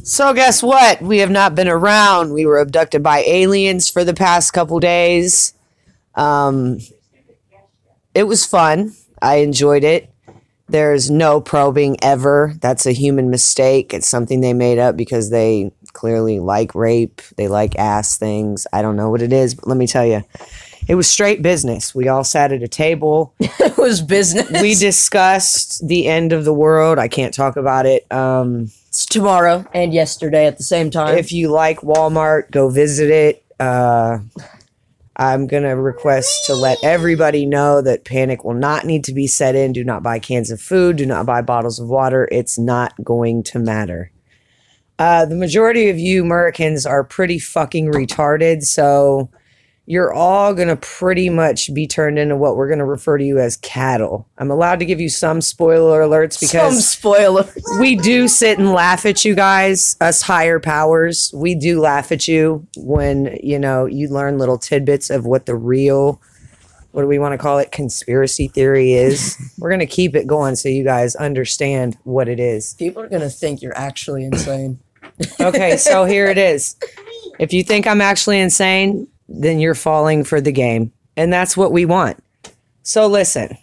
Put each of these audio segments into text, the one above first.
So guess what? We have not been around. We were abducted by aliens for the past couple days. It was fun. I enjoyed it. There's no probing ever. That's a human mistake. It's something they made up because they clearly like rape. They like ass things. I don't know what it is, but let me tell you. It was straight business. We all sat at a table. It was business. We discussed the end of the world. I can't talk about it. It's tomorrow and yesterday at the same time. If you like Walmart, go visit it. I'm going to request to let everybody know that panic will not need to be set in. Do not buy cans of food. Do not buy bottles of water. It's not going to matter. The majority of you Americans are pretty fucking retarded, so you're all going to pretty much be turned into what we're going to refer to you as cattle. I'm allowed to give you some spoiler alerts because we do sit and laugh at you guys, us higher powers. We do laugh at you when, you know, you learn little tidbits of what the real, what do we want to call it, conspiracy theory is. We're going to keep it going so you guys understand what it is. People are going to think you're actually insane. Okay, so here it is. If you think I'm actually insane, then you're falling for the game. And that's what we want. So listen.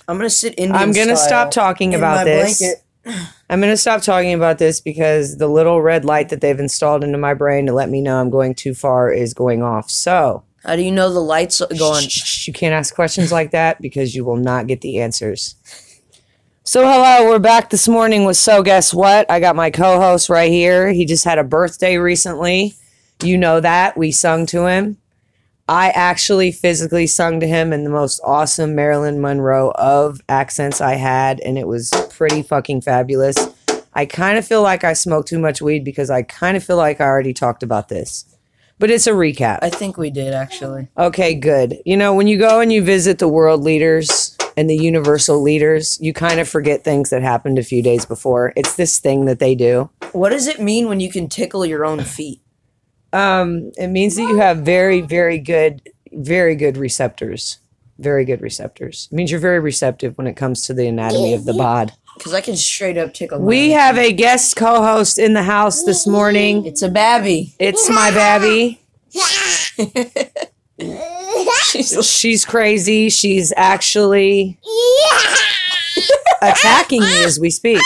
I'm going to sit Indian I'm going to stop talking about this. I'm going to stop talking about this because the little red light that they've installed into my brain to let me know I'm going too far is going off. So. How do you know the light's going? You can't ask questions like that because you will not get the answers. So hello, we're back this morning with So Guess What? I got my co-host right here. He just had a birthday recently. You know that. We sung to him. I actually physically sung to him in the most awesome Marilyn Monroe of accents I had, and it was pretty fucking fabulous. I kind of feel like I smoked too much weed because I kind of feel like I already talked about this. But it's a recap. I think we did, actually. Okay, good. You know, when you go and you visit the world leaders and the universal leaders, you kind of forget things that happened a few days before. It's this thing that they do. What does it mean when you can tickle your own feet? It means that you have very, very good receptors. Very good receptors. It means you're very receptive when it comes to the anatomy of the bod. Because I can straight up tickle my We have a guest co-host in the house this morning. It's a babby. It's my babby. She's crazy. She's actually attacking me as we speak.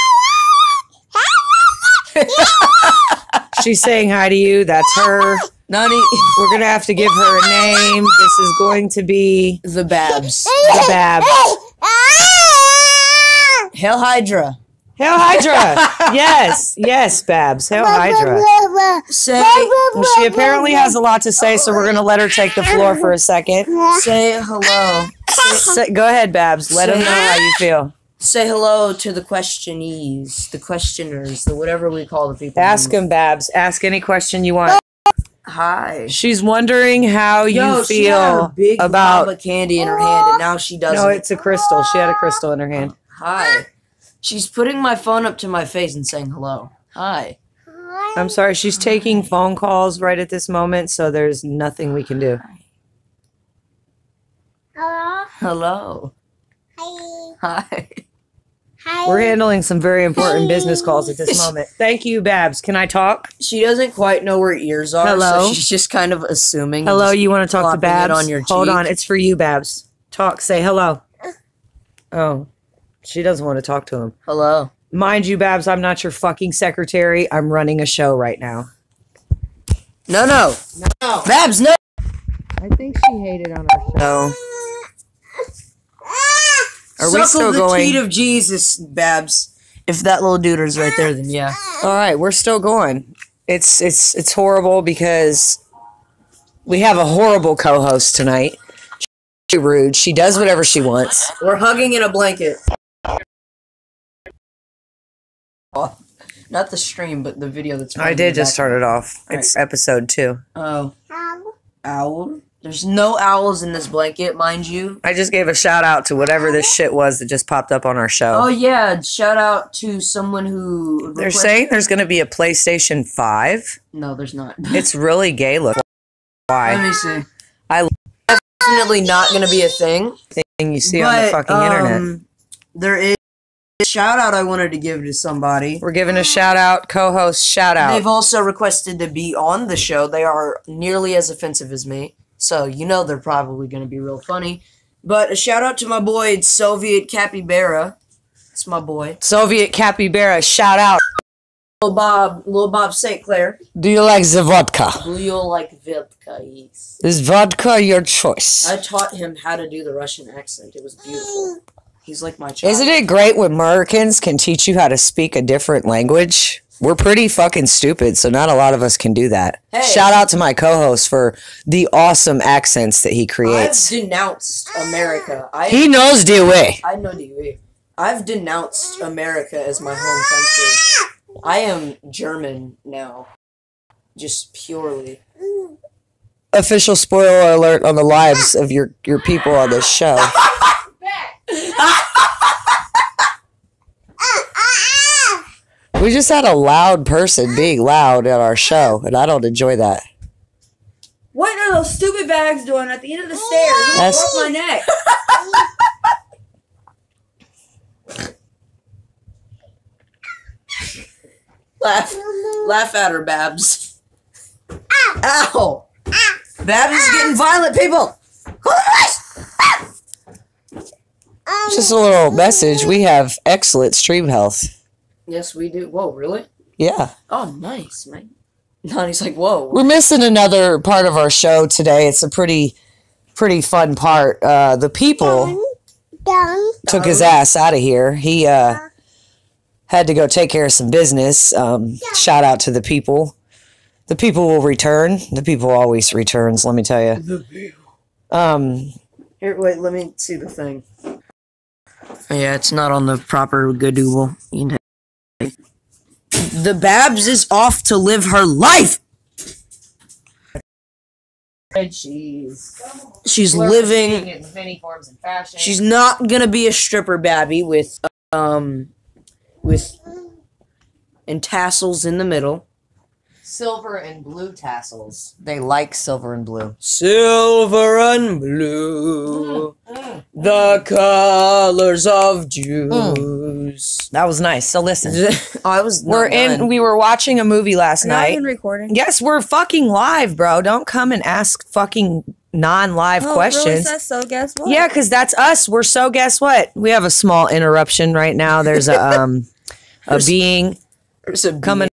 She's saying hi to you. That's her. Nani. We're going to have to give her a name. This is going to be... The Babs. The Babs. Hail Hydra. Hail Hydra. Yes. Yes, Babs. Hail Hydra. Say... Well, she apparently has a lot to say, so we're going to let her take the floor for a second. Say hello. Go ahead, Babs. Let them know how you feel. Say hello to the questionees, the questioners, the whatever we call the people. Ask them, Babs. Ask any question you want. Hi. She's wondering how you she had feel a big about lava candy in her hand, and now she doesn't. No, it's a crystal. She had a crystal in her hand. Hi. She's putting my phone up to my face and saying hello. Hi. I'm sorry. She's taking phone calls right at this moment, so there's nothing we can do. Hello. Hello. Hi. Hi. Hi. We're handling some very important business calls at this moment. Thank you, Babs. Can I talk? She doesn't quite know where ears are, Hello? so she's just kind of assuming. Hello, you want to talk to plopping it Babs? on your Hold cheek. on, it's for you, Babs. Talk, say hello. Oh, she doesn't want to talk to him. Hello. Mind you, Babs, I'm not your fucking secretary. I'm running a show right now. No. Babs, no. I think she hated on our show. Are we Suckle still the going? teat of Jesus, Babs. If that little duder's right there, then yeah. All right, we're still going. It's horrible because we have a horrible co-host tonight. She's rude. She does whatever she wants. We're hugging in a blanket. Not the stream, but the video that's. I did just start it off. It's episode 2. Oh. Owl? There's no owls in this blanket, mind you. I just gave a shout out to whatever this shit was that just popped up on our show. Oh yeah, shout out to someone who... They're saying there's going to be a PlayStation 5. No, there's not. It's really gay looking. Let Why? me see. I Definitely not going to be a thing. thing you see on the fucking internet. There is shout out I wanted to give to somebody. We're giving a shout out, co-host shout out. They've also requested to be on the show. They are nearly as offensive as me, so you know they're probably going to be real funny. But a shout out to my boy, Soviet Capybara. It's my boy. Soviet Capybara, shout out. Little Bob St. Clair. Do you like the vodka? Do you like vodka? Yes. Is vodka your choice? I taught him how to do the Russian accent. It was beautiful. He's like my child. Isn't it great when Americans can teach you how to speak a different language? We're pretty fucking stupid, so not a lot of us can do that. Hey. Shout out to my co-host for the awesome accents that he creates. I've denounced America. He knows the way. I know the way. I've denounced America as my home country. I am German now. Just purely. Official spoiler alert on the lives of your people on this show. We just had a loud person being loud at our show, and I don't enjoy that. What are those stupid bags doing at the end of the stairs? That's my neck. Laugh at her, Babs. Ow! Babs is getting violent, people. just a little message. We have excellent stream health. Yes, we do. Whoa, really? Yeah. Oh, nice, man. Nani's like, whoa. We're missing another part of our show today. It's a pretty fun part. The people took his ass out of here. He had to go take care of some business. Shout out to the people. The people will return. The people always returns, let me tell you. The people. Here, wait, let me see the thing. Yeah, it's not on the proper Google. The Babs is off to live her life! She's living in many forms and fashion. She's not gonna be a stripper babby with and tassels in the middle. Silver and blue tassels. They like silver and blue. Silver and blue, the colors of Jews. That was nice. So listen, we were watching a movie last night. Not recording. Yes, we're fucking live, bro. Don't come and ask fucking non-live questions. Really? So guess what? Yeah, because that's us. We're so guess what? We have a small interruption right now. There's a being coming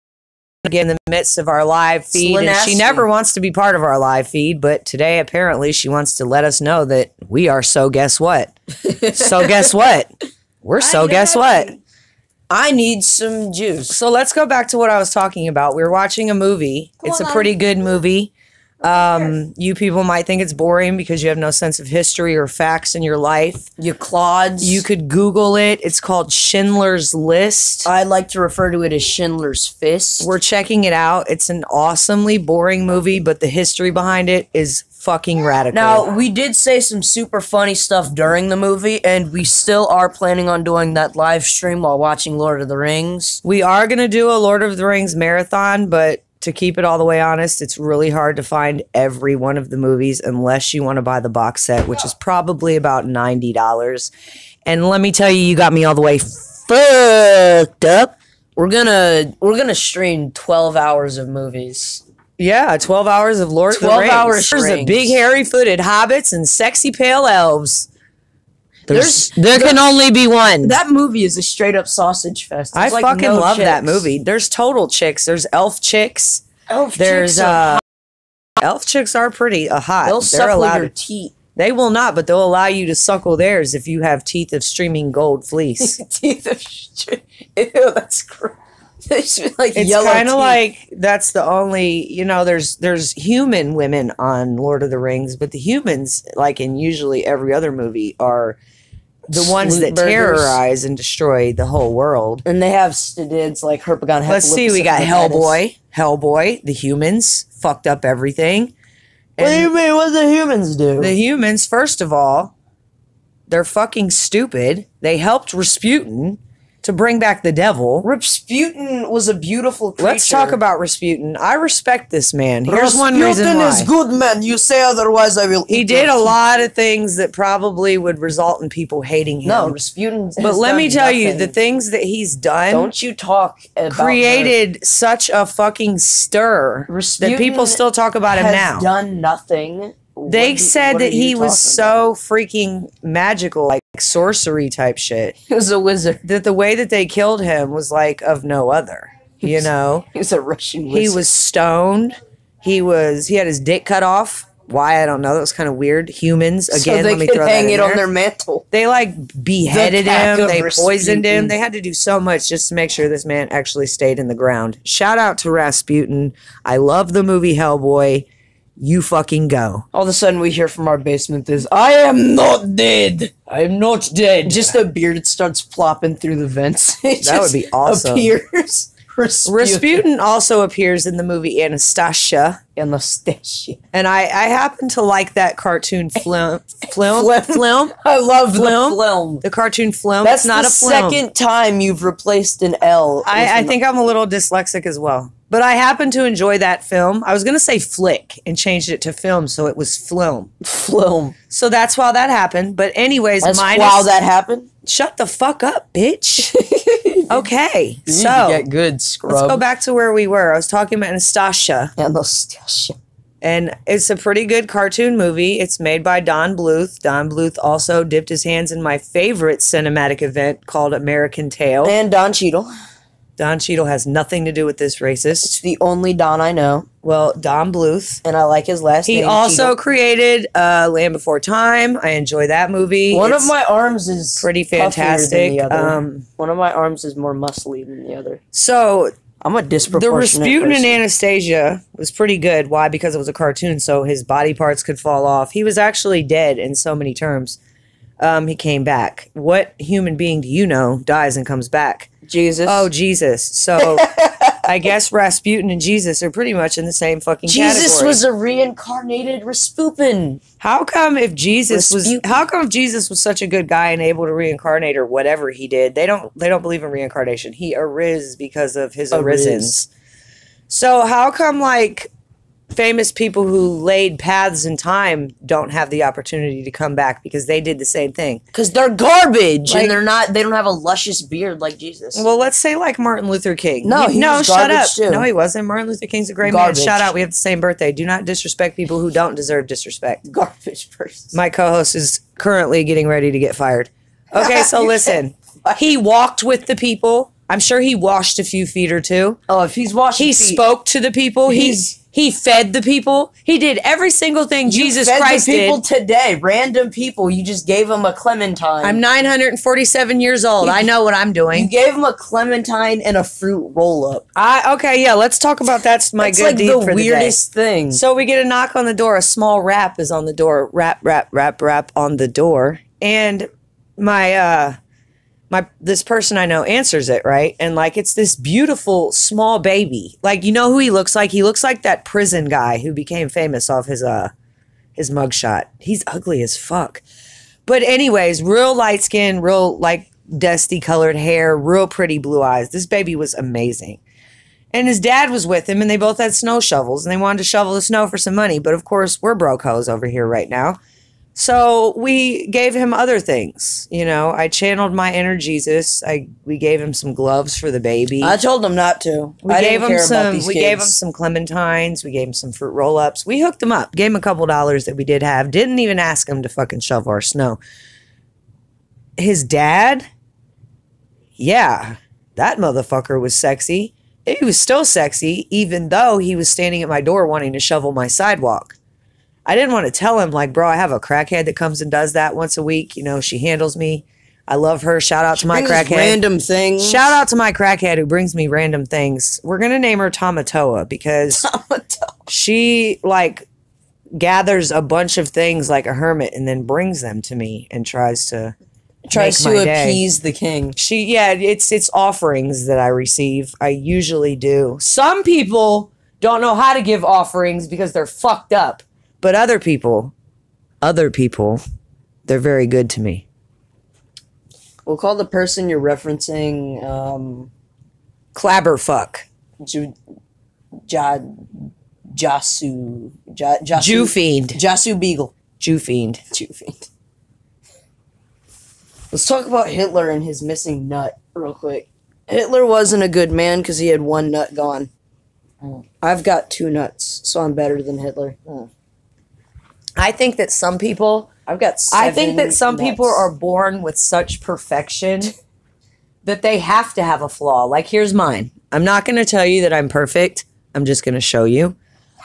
in the midst of our live feed, and she never wants to be part of our live feed, but today apparently she wants to let us know that we are so guess what. So guess what? We're so guess what? I need some juice. So let's go back to what I was talking about. We were watching a movie. It's a pretty good movie. You people might think it's boring because you have no sense of history or facts in your life. You clods. You could Google it. It's called Schindler's List. I like to refer to it as Schindler's Fist. We're checking it out. It's an awesomely boring movie, but the history behind it is fucking radical. Now, we did say some super funny stuff during the movie, and we still are planning on doing that live stream while watching Lord of the Rings. We are going to do a Lord of the Rings marathon, but to keep it all the way honest, it's really hard to find every one of the movies unless you want to buy the box set, which is probably about $90. And let me tell you, you got me all the way fucked up. We're gonna stream 12 hours of movies. Yeah, 12 hours of Lord of the Rings. 12 hours. There's the big hairy-footed hobbits and sexy pale elves. There can only be one. That movie is a straight-up sausage fest. I fucking love that movie. There's total chicks. There's elf chicks. Elf chicks are pretty hot. They'll suckle your teeth. They will not, but they'll allow you to suckle theirs if you have teeth of streaming gold fleece. Teeth of ew, that's gross. It's kind of like that's the only, there's human women on Lord of the Rings, but the humans, like in usually every other movie, are the ones that terrorize and destroy the whole world. And they have stidids like Herpagon. Let's see, we got Hellboy. Hellboy, the humans fucked up everything. What do you mean? What do the humans do? The humans, first of all, they're fucking stupid. They helped Rasputin. to bring back the devil. Rasputin was a beautiful creature. Let's talk about Rasputin. I respect this man. Here's one reason why. Rasputin is good man. You say otherwise, I will. He did a lot of things that probably would result in people hating him. No, Rasputin. But let me tell you, the things that he's done. Don't you talk about created such a fucking stir that people still talk about him now. Done nothing. They said that he was so freaking magical, like sorcery type shit. He was a wizard. That the way that they killed him was like of no other. You know? He was a Russian wizard. He was stoned. He had his dick cut off. Why? I don't know. That was kind of weird. Humans, again, let me throw that in there. So they could hang it on their mantle. They like beheaded him. They poisoned him. They had to do so much just to make sure this man actually stayed in the ground. Shout out to Rasputin. I love the movie Hellboy. You fucking go. All of a sudden we hear from our basement this, I am not dead. I am not dead. Just a beard starts plopping through the vents. That would be awesome. Appears. Rasputin also appears in the movie Anastasia. And I happen to like that cartoon film. I love the film. The cartoon film. That's not the a film. second time you've replaced an L. I think I'm a little dyslexic as well. But I happen to enjoy that film. I was going to say flick and changed it to film, so it was film. Film. So that's why that happened. But anyways, that happened? Shut the fuck up, bitch. Okay. You need to get good, scrub. Let's go back to where we were. I was talking about Anastasia. Anastasia. And it's a pretty good cartoon movie. It's made by Don Bluth. Don Bluth also dipped his hands in my favorite cinematic event called American Tail. And Don Cheadle. Don Cheadle has nothing to do with this racist. It's the only Don I know. Well, Don Bluth. And I like his last name. He also created Land Before Time. I enjoy that movie. One of my arms is pretty fantastic. Than the other. One of my arms is more muscly than the other. So I'm a disproportionate The Rasputin person. in Anastasia was pretty good. Why? Because it was a cartoon, so his body parts could fall off. He was actually dead in so many terms. He came back. What human being do you know dies and comes back? Jesus. Oh, Jesus. So I guess Rasputin and Jesus are pretty much in the same fucking category. Jesus was a reincarnated Rasputin. How come if Jesus was such a good guy and able to reincarnate or whatever he did? They don't believe in reincarnation. He ariz because of his arisons. So how come like famous people who laid paths in time don't have the opportunity to come back because they did the same thing? Because they're garbage and they don't have a luscious beard like Jesus. Well, let's say like Martin Luther King. No, he was shut up. too. No, he wasn't. Martin Luther King's a great man. Shout out. We have the same birthday. Do not disrespect people who don't deserve disrespect. Garbage person. My co-host is currently getting ready to get fired. Okay, so listen. He walked with the people. I'm sure he washed a few feet or two. Oh, if he's washing feet. He spoke to the people. He fed the people. He did every single thing Jesus Christ did. People today, random people. You just gave them a clementine. I'm 947 years old. I know what I'm doing. You gave them a clementine and a fruit roll-up. Okay, yeah, let's talk about that's my good deed for the day. That's like the weirdest thing. So we get a knock on the door. A small rap is on the door. Rap, rap, rap, rap on the door. And this person I know answers it, right? And like it's this beautiful small baby. Like, you know who he looks like? He looks like that prison guy who became famous off his mugshot. He's ugly as fuck. But anyways, real light skin, real like dusty colored hair, real pretty blue eyes. This baby was amazing. And his dad was with him and they both had snow shovels and they wanted to shovel the snow for some money. But of course, we're broke hoes over here right now. So we gave him other things, you know. I channeled my inner Jesus. We gave him some gloves for the baby. I told him not to. We gave him some clementines. We gave him some fruit roll-ups. We hooked him up. Gave him a couple dollars that we did have. Didn't even ask him to fucking shovel our snow. His dad, yeah, that motherfucker was sexy. He was still sexy, even though he was standing at my door wanting to shovel my sidewalk. I didn't want to tell him, like, bro, I have a crackhead that comes and does that once a week. You know, she handles me. I love her. Shout out to my crackhead. Random things. Shout out to my crackhead who brings me random things. We're going to name her Tamatoa because she, like, gathers a bunch of things like a hermit and then brings them to me and tries to appease the king. It's offerings that I receive. I usually do. Some people don't know how to give offerings because they're fucked up. But other people, they're very good to me. We'll call the person you're referencing, Clabberfuck. Jasu. Jew fiend. Jasu Beagle. Jew fiend. Jew fiend. Let's talk about Hitler and his missing nut real quick. Hitler wasn't a good man because he had one nut gone. I've got 2 nuts, so I'm better than Hitler. I think that some people... I've got 7 I think that some nuts. people are born with such perfection that they have to have a flaw. Like, here's mine. I'm not going to tell you that I'm perfect. I'm just going to show you.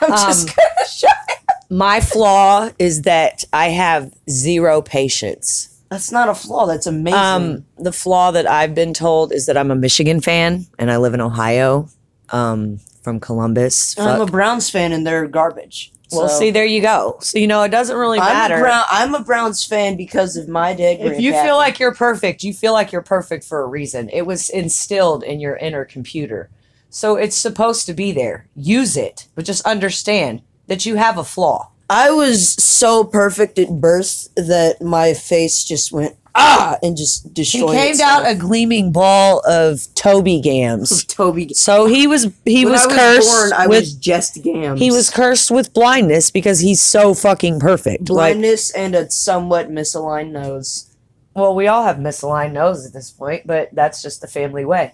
I'm just going to show you. My flaw is that I have 0 patience. That's not a flaw. That's amazing. The flaw that I've been told is that I'm a Michigan fan and I live in Ohio, from Columbus. I'm a Browns fan and they're garbage. Well, see, there you go. So, you know, it doesn't really matter. I'm a Browns fan because of my dad. If you feel like you're perfect, you feel like you're perfect for a reason. It was instilled in your inner computer. So it's supposed to be there. Use it, but just understand that you have a flaw. I was so perfect at birth that my face just went, and just destroyed He came itself. out a gleaming ball of Toby Gams. Toby. So he was When I cursed born, I with was just Gams. he was cursed with blindness because he's so fucking perfect. blindness and a somewhat misaligned nose. Well, we all have misaligned noses at this point, but that's just the family way.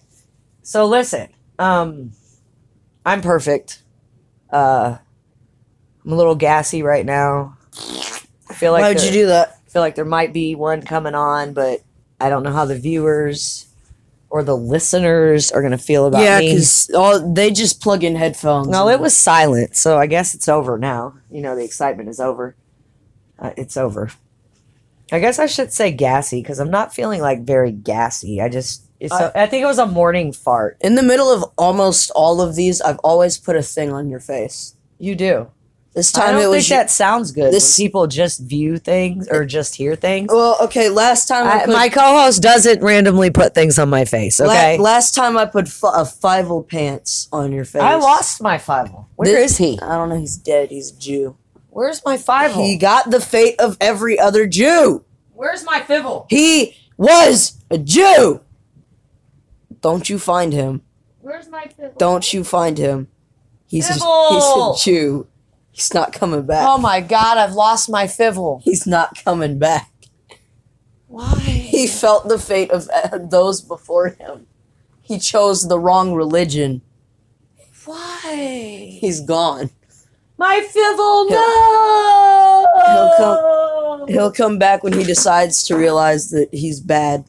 So listen, I'm perfect. I'm a little gassy right now. I feel like Why'd you do that? I feel like there might be one coming on, but I don't know how the viewers or the listeners are going to feel about Yeah, me. because they just plug in headphones. No, it was silent, so I guess it's over now. You know, the excitement is over. It's over. I guess I should say gassy, because I'm not feeling, like, very gassy. I think it was a morning fart. In the middle of almost all of these, I've always put a thing on your face. You do. This I time don't it was think that sounds good this- when people just view things or just hear things. Well, okay, last time I put... My co-host doesn't randomly put things on my face, okay? last time I put a Fievel pants on your face. I lost my Fievel. Where is he? I don't know, he's dead, he's a Jew. Where's my Fievel? He got the fate of every other Jew. Where's my Fievel? He was a Jew. Don't you find him. Where's my Fievel? Don't you find him. He's a Fievel! Jew. He's not coming back. Oh my god, I've lost my Fievel. He's not coming back. Why? He felt the fate of those before him. He chose the wrong religion. Why? He's gone. My Fievel, no! He'll come back when he decides to realize that he's bad.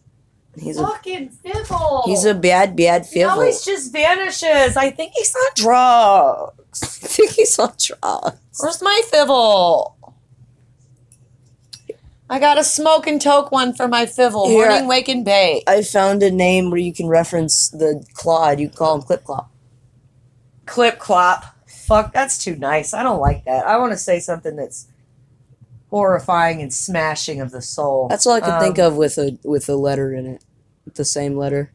He's a Fucking Fievel. he's a bad He Fievel. always just vanishes. I think he's on drugs. I think he's on drugs. Where's my Fievel? I got a smoke and toke one for my Fievel. Here, Morning, wake, and bake. I found a name where you can reference the Claude. You call him Clip Clop. Clip clop. Fuck, that's too nice. I don't like that. I want to say something that's horrifying and smashing of the soul. That's all I could think of with a letter in it. With the same letter.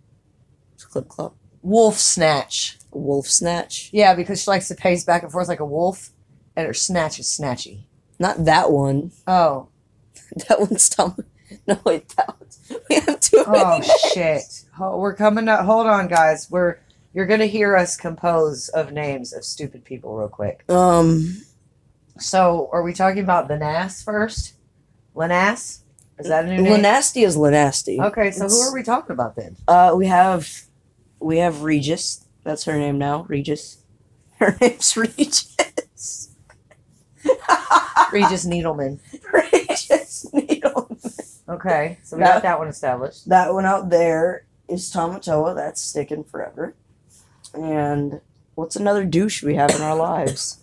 It's Clip Clop. Wolf snatch. Wolf Snatch. Yeah, because she likes to pace back and forth like a wolf, and her snatch is snatchy. Not that one. Oh. That one's Tom. No, wait, that one's... We have too many Oh, names. shit. We're coming up. Hold on, guys. You're going to hear us compose of names of stupid people real quick. So, are we talking about the Nas first? Lenass? Is that a new name? Lenasty is Lenasty. Okay, so who are we talking about then? We have Regis. That's her name now. Regis. Her name's Regis. Regis Needleman. Regis Needleman. Okay, so we got that one established. That one out there is Tamatoa. That's sticking forever. And what's another douche we have in our lives?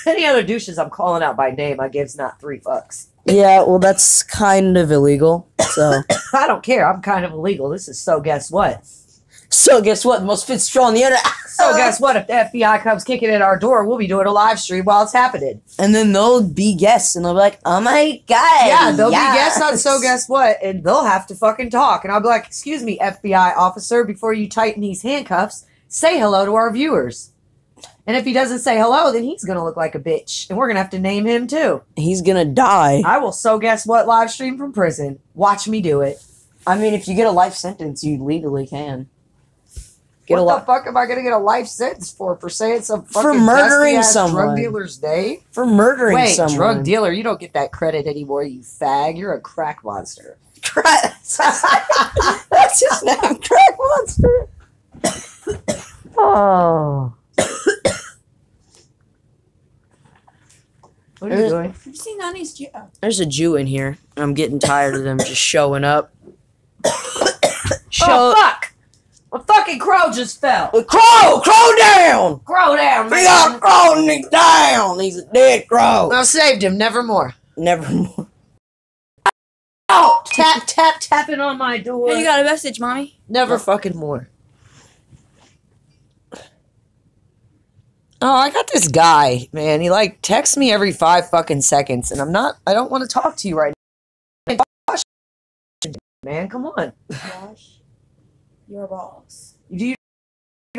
Any other douches I'm calling out by name, I gives not 3 fucks. Yeah, well, that's kind of illegal. So, I don't care. I'm kind of illegal. This is So Guess What? so guess what? The most fit straw on the internet. So guess what? If the FBI comes kicking at our door, we'll be doing a live stream while it's happening. And then they'll be guests, and they'll be like, "Oh my god!" Yeah, they'll yes. be guests on So Guess What, and they'll have to fucking talk. And I'll be like, "Excuse me, FBI officer, before you tighten these handcuffs, say hello to our viewers." And if he doesn't say hello, then he's going to look like a bitch. And we're going to have to name him too. He's gonna die. I will so guess what live stream from prison. Watch me do it. I mean, if you get a life sentence, you legally can. What the fuck am I going to get a life sentence for saying some fucking For murdering dusty-ass someone. drug dealer's name? For murdering Wait, someone. drug dealer, you don't get that credit anymore, you fag. You're a crack monster. That's his name, Crack Monster. Oh. What are you doing? You see Nani's Jew. There's a Jew in here. I'm getting tired of them just showing up. Oh, fuck! A fucking crow just fell. Crow down! Crow down, We got a crow and he's down. He's a dead crow. I saved him, nevermore. Nevermore. Oh! Tapping on my door. Hey, you got a message, mommy? Never fucking more. Oh, I got this guy, man. He like texts me every 5 fucking seconds, and I don't want to talk to you right now. Man, come on. Josh, your balls. Do you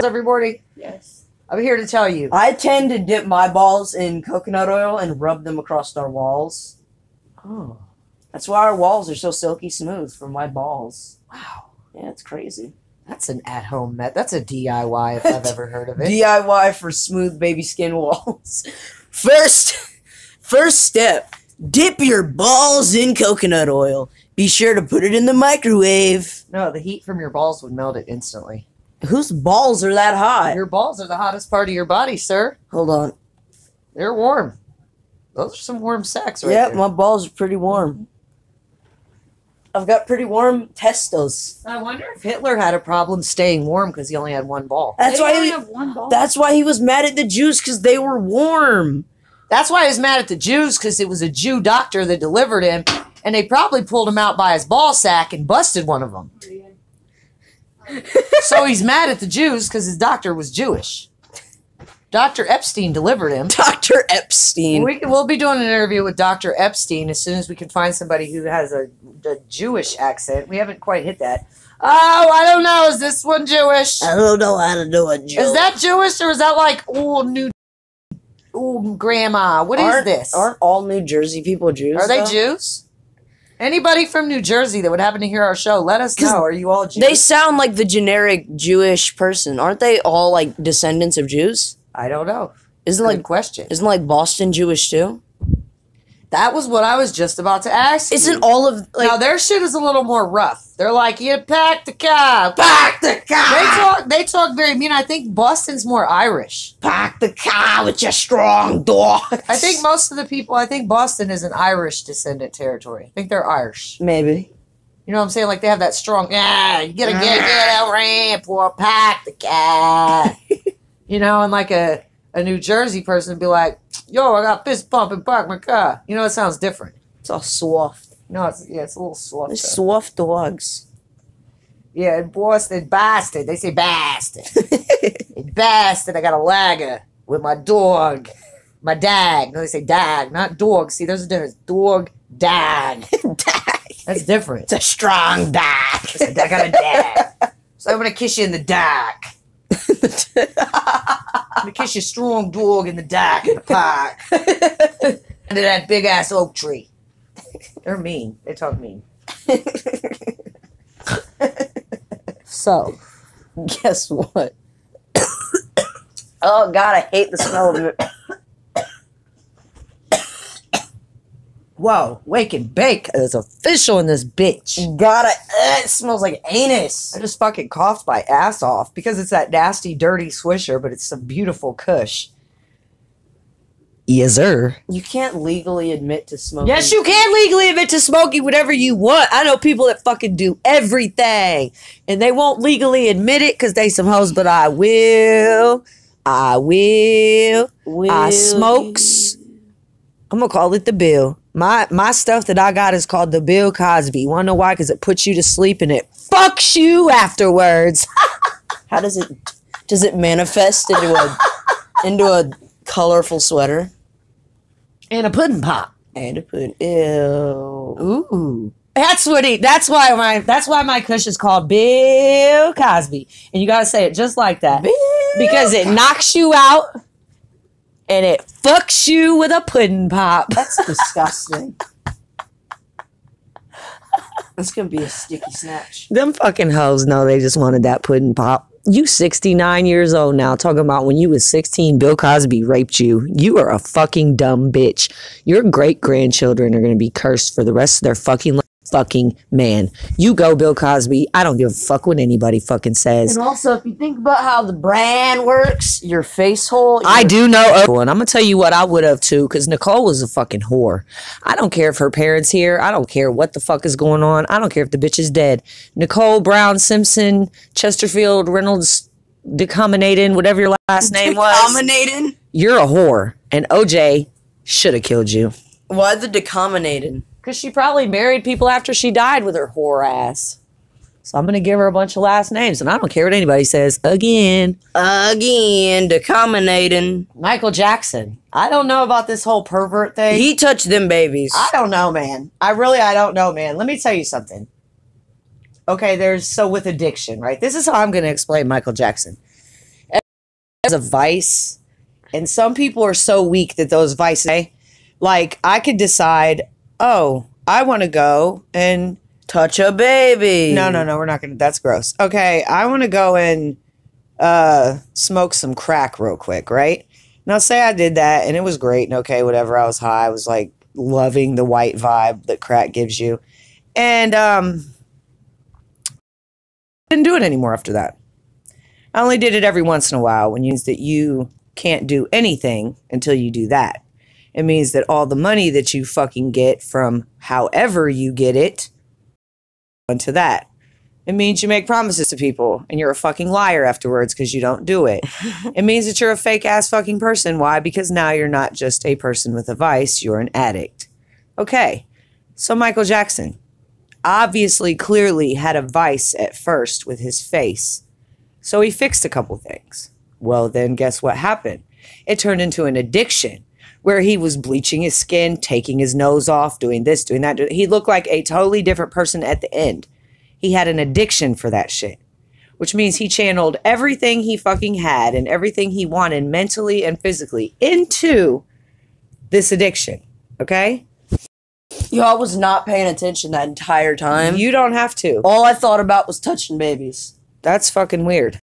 every morning? Yes. I'm here to tell you. I tend to dip my balls in coconut oil and rub them across our walls. Oh, That's why our walls are so silky smooth from my balls. wow. Yeah, it's crazy. That's an at-home met. That's a DIY if I've ever heard of it. DIY for smooth baby skin walls. First step, dip your balls in coconut oil. Be sure to put it in the microwave. No, the heat from your balls would melt it instantly. Whose balls are that hot? Your balls are the hottest part of your body, sir. Hold on. They're warm. Those are some warm sacks right Yep, there. my balls are pretty warm. I've got pretty warm testos. I wonder if Hitler had a problem staying warm because he only had one ball. That's They why only he, have one ball. that's why he was mad at the Jews, because they were warm. That's why he was mad at the Jews, because it was a Jew doctor that delivered him, and they probably pulled him out by his ball sack and busted one of them. So he's mad at the Jews because his doctor was Jewish. Dr. Epstein delivered him. Dr. Epstein. We'll be doing an interview with Dr. Epstein as soon as we can find somebody who has a Jewish accent. We haven't quite hit that. Oh, I don't know. Is this one Jewish? I don't know how to do a Jew. Is that Jewish or is that like old grandma? What is this? Aren't all New Jersey people Jews? Are they though? Jews? Anybody from New Jersey that would happen to hear our show, let us know. Are you all Jews? They sound like the generic Jewish person. Aren't they all like descendants of Jews? I don't know. Isn't Good like question. Isn't like Boston Jewish too? That was what I was just about to ask. Isn't you. all of like Now their shit is a little more rough. They're like, you pack the car, pack the car. They talk very mean. I think Boston's more Irish. pack the car with your strong dogs? I think most of the people. I think Boston is an Irish descendant territory. I think they're Irish. Maybe. You know what I'm saying? Like they have that strong. Yeah, you gotta get a ramp or pack the car. You know, and like a New Jersey person would be like, yo, I got fist pump and park my car. You know, it sounds different. It's all soft. No, it's a little soft. They're soft dogs. Yeah, in Boston, bastard. They say bastard. Bastard, I got a lager with my dog. My dag. No, they say dag, not dog. See, there's a difference. Dog, dag. That's different. It's a strong dog. I got a dag. So I'm going to kiss you in the dag. I'm going to kiss your strong dog in the dag in the park. Under that big-ass oak tree. They're mean. They talk mean. So, Guess what? Oh God, I hate the smell of it. whoa, wake and bake. There's official in this bitch. God, it smells like anus. I just fucking coughed my ass off because it's that nasty, dirty swisher, but it's some beautiful kush. Yes, sir. You can't legally admit to smoking. Yes, you can legally admit to smoking whatever you want. I know people that fucking do everything, and they won't legally admit it because they some hoes, but I will. I smokes. I'm gonna call it the Bill. My stuff that I got is called the Bill Cosby. You wanna know why? Because it puts you to sleep and it fucks you afterwards. How does it manifest into a colorful sweater? And a pudding pop. And a pudding. Ew. Ooh. That's why my kush is called Bill Cosby. And you gotta say it just like that. Bill Because it knocks you out and it fucks you with a pudding pop. That's disgusting. That's gonna be a sticky snatch. Them fucking hoes know they just wanted that pudding pop. You 69 years old now, talking about when you was 16, Bill Cosby raped you. You are a fucking dumb bitch. Your great-grandchildren are going to be cursed for the rest of their fucking man. You go, Bill Cosby. I don't give a fuck what anybody fucking says. And also, if you think about how the brand works, your face hole... I do know. And I'm going to tell you what I would have too, because Nicole was a fucking whore. I don't care if her parents here. I don't care what the fuck is going on. I don't care if the bitch is dead. Nicole Brown Simpson, Chesterfield, Reynolds, Decominatin, whatever your last name was. Decominatin? You're a whore. And OJ should have killed you. Why the decominatin? Because she probably married people after she died with her whore ass. So I'm going to give her a bunch of last names. And I don't care what anybody says. Again, decominatin. Michael Jackson. I don't know about this whole pervert thing. He touched them babies. I don't know, man. I don't know, man. Let me tell you something. Okay, so with addiction, right? This is how I'm going to explain Michael Jackson. As a vice. And some people are so weak that those vices, like, I could decide, oh, I want to go and touch a baby. No, we're not going to. That's gross. Okay, I want to go and smoke some crack real quick, right? Now, say I did that and it was great and okay, whatever. I was high. I was like loving the white vibe that crack gives you. And didn't do it anymore after that. I only did it every once in a while when you means that you can't do anything until you do that. It means that all the money that you fucking get from however you get it onto that. It means you make promises to people and you're a fucking liar afterwards because you don't do it. It means that you're a fake ass fucking person. Why? Because now you're not just a person with a vice, you're an addict. Okay, so Michael Jackson obviously clearly had a vice at first with his face. So he fixed a couple things. Well, then guess what happened? It turned into an addiction where he was bleaching his skin, taking his nose off, doing this, doing that. He looked like a totally different person at the end. He had an addiction for that shit, which means he channeled everything he fucking had and everything he wanted mentally and physically into this addiction, okay? Y'all was not paying attention that entire time. You don't have to. All I thought about was touching babies. That's fucking weird.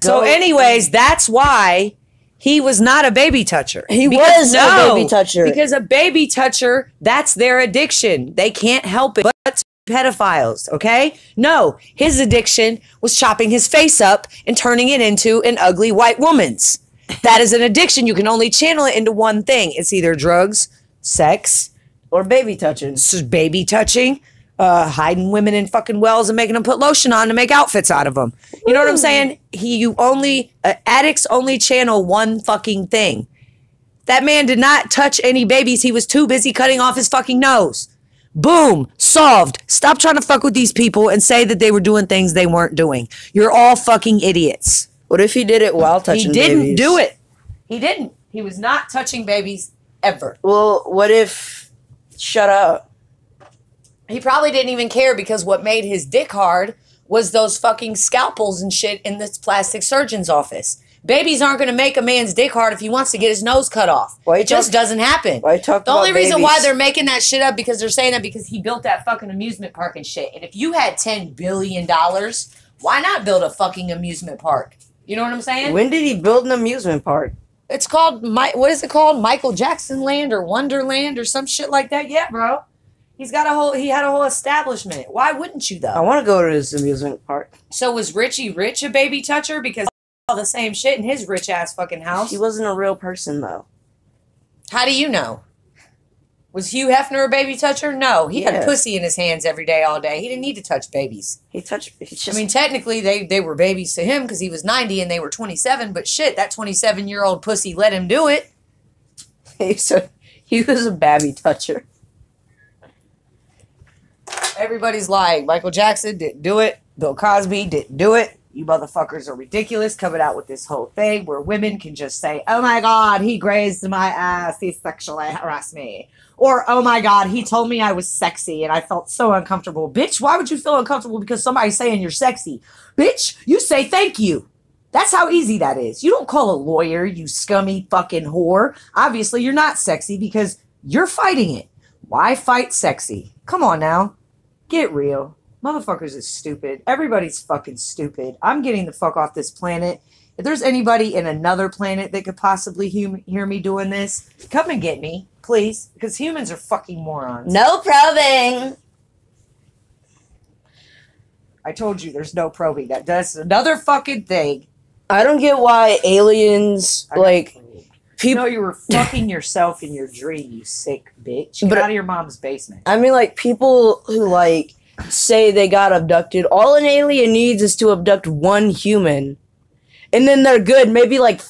So anyways, that's why he was not a baby toucher. He was a baby toucher. Because a baby toucher, that's their addiction. They can't help it. But pedophiles, okay? No, his addiction was chopping his face up and turning it into an ugly white woman's. That is an addiction. You can only channel it into one thing. It's either drugs, sex, or baby touching. Baby touching. Hiding women in fucking wells and making them put lotion on to make outfits out of them. You know what I'm saying? Addicts only channel one fucking thing. That man did not touch any babies. He was too busy cutting off his fucking nose. Boom. Solved. Stop trying to fuck with these people and say that they were doing things they weren't doing. You're all fucking idiots. What if he did it while touching babies? He didn't do it. He didn't. He was not touching babies ever. Well, what if... Shut up. He probably didn't even care because what made his dick hard was those fucking scalpels and shit in this plastic surgeon's office. Babies aren't going to make a man's dick hard if he wants to get his nose cut off. It just doesn't happen. The only reason why they're making that shit up because they're saying that because he built that fucking amusement park and shit. And if you had $10 billion, why not build a fucking amusement park? You know what I'm saying? When did he build an amusement park? It's called, what is it called? Michael Jackson Land or Wonderland or some shit like that? Yeah, bro. He had a whole establishment. Why wouldn't you, though? I want to go to this amusement park. So was Richie Rich a baby toucher? Because all the same shit in his rich-ass fucking house. He wasn't a real person, though. How do you know? Was Hugh Hefner a baby toucher? No. He had pussy in his hands every day, all day. He didn't need to touch babies. I mean, technically, they were babies to him because he was 90 and they were 27. But shit, that 27-year-old pussy let him do it. So he was a baby toucher. Everybody's lying. Michael Jackson didn't do it. Bill Cosby didn't do it. You motherfuckers are ridiculous coming out with this whole thing where women can just say, oh my God, he grazed my ass. He sexually harassed me. Or, oh my God, he told me I was sexy and I felt so uncomfortable. Bitch, why would you feel uncomfortable because somebody's saying you're sexy? Bitch, you say thank you. That's how easy that is. You don't call a lawyer, you scummy fucking whore. Obviously, you're not sexy because you're fighting it. Why fight sexy? Come on now. Get real. Motherfuckers is stupid. Everybody's fucking stupid. I'm getting the fuck off this planet. If there's anybody in another planet that could possibly hear me doing this, come and get me, please. Because humans are fucking morons. No probing. I told you there's no probing. That's another fucking thing. I don't get why aliens, like, You know you were fucking yourself in your dream, you sick bitch. Get out of your mom's basement. I mean, like, people who, like, say they got abducted, all an alien needs is to abduct one human. And then they're good. Maybe, like,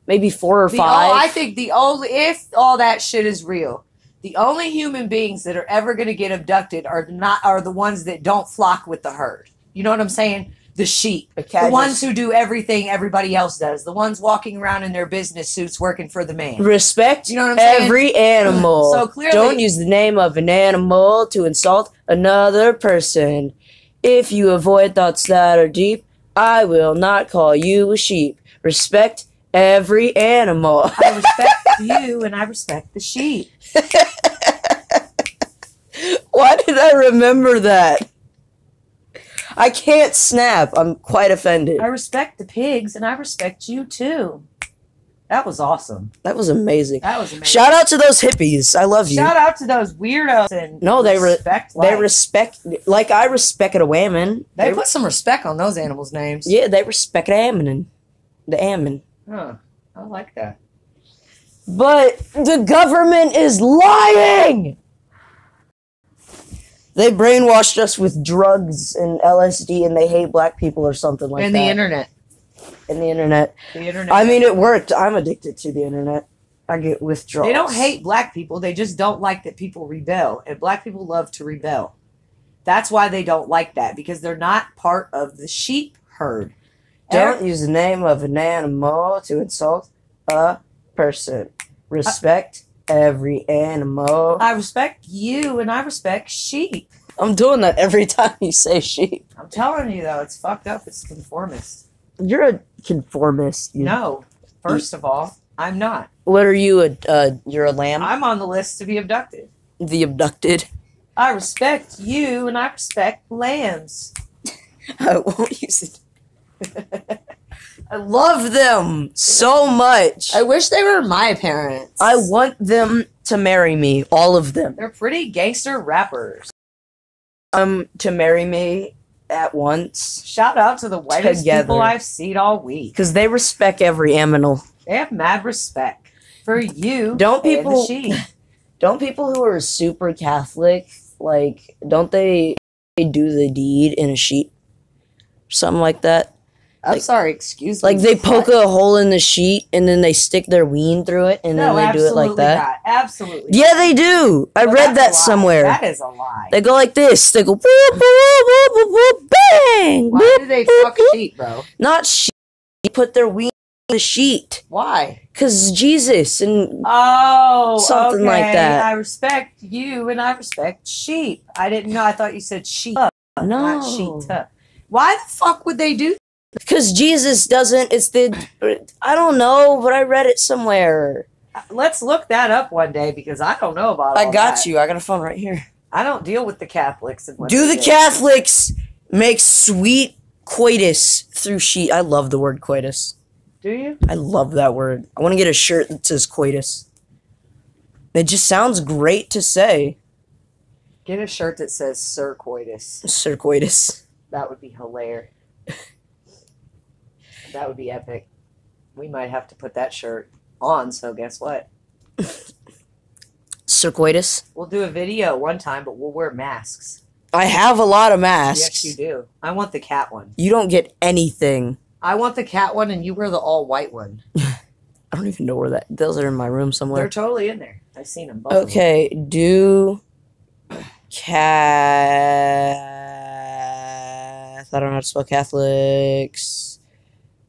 maybe four or five. I think if all that shit is real, the only human beings that are ever going to get abducted are the ones that don't flock with the herd. You know what I'm saying? The sheep. The ones who do everything everybody else does. The ones walking around in their business suits working for the man. Respect you know what I'm saying? Every animal. So clearly, don't use the name of an animal to insult another person. If you avoid thoughts that are deep, I will not call you a sheep. Respect every animal. I respect you and I respect the sheep. Why did I remember that? I can't snap. I'm quite offended. I respect the pigs, and I respect you, too. That was awesome. That was amazing. That was amazing. Shout out to those hippies. I love you. Shout out to those weirdos. And no, they respect like I respect a woman. They put some respect on those animals' names. Yeah, they respect the ammon. Huh. I like that. But the government is lying! They brainwashed us with drugs and LSD and they hate black people or something like that. And the internet. And the internet. The internet. I mean, it worked. I'm addicted to the internet. I get withdrawals. They don't hate black people. They just don't like that people rebel. And black people love to rebel. That's why they don't like that. Because they're not part of the sheep herd. Don't use the name of an animal to insult a person. Respect every animal. I respect you and I respect sheep. I'm doing that every time you say sheep. I'm telling you, though, it's fucked up. It's conformist. You're a conformist. No. First of all, I'm not. What are you? You're a lamb? I'm on the list to be abducted. The abducted. I respect you and I respect lambs. I won't use it. I love them so much. I wish they were my parents. I want them to marry me, all of them. They're pretty gangster rappers. To marry me at once. Shout out to the whitest people I've seen all week. Because they respect every animal. They have mad respect for you. Don't people? And the sheep. Don't people who are super Catholic, like, don't they do the deed in a sheet? Something like that. I'm sorry, excuse me. Like they poke a hole in the sheet and then they stick their ween through it and then they do it like that. Not. Absolutely. Yeah, they do. I read that somewhere. That is a lie. They go like this. They go whoop, whoop, whoop, whoop, whoop, bang. Why whoop, do they whoop, fuck whoop. sheep, bro? Not sheet. They put their ween in the sheet. Why? Because Jesus and something like that. I respect you and I respect sheep. I didn't know. I thought you said sheep. No. Not sheet. Why the fuck would they do? Because Jesus doesn't. It's the. I don't know, but I read it somewhere. Let's look that up one day because I don't know about. I got you. I got a phone right here. I don't deal with the Catholics. And do the Catholics make sweet coitus through sheet? I love the word coitus. Do you? I love that word. I want to get a shirt that says coitus. It just sounds great to say. Get a shirt that says Sir Coitus. Sir Coitus. That would be hilarious. That would be epic. We might have to put that shirt on, so guess what? Sir Coitus? We'll do a video one time, but we'll wear masks. I have a lot of masks. Yes, you do. I want the cat one. You don't get anything. I want the cat one, and you wear the all-white one. I don't even know where that... Those are in my room somewhere. They're totally in there. I've seen them. Both okay, do... I don't know how to spell Catholics.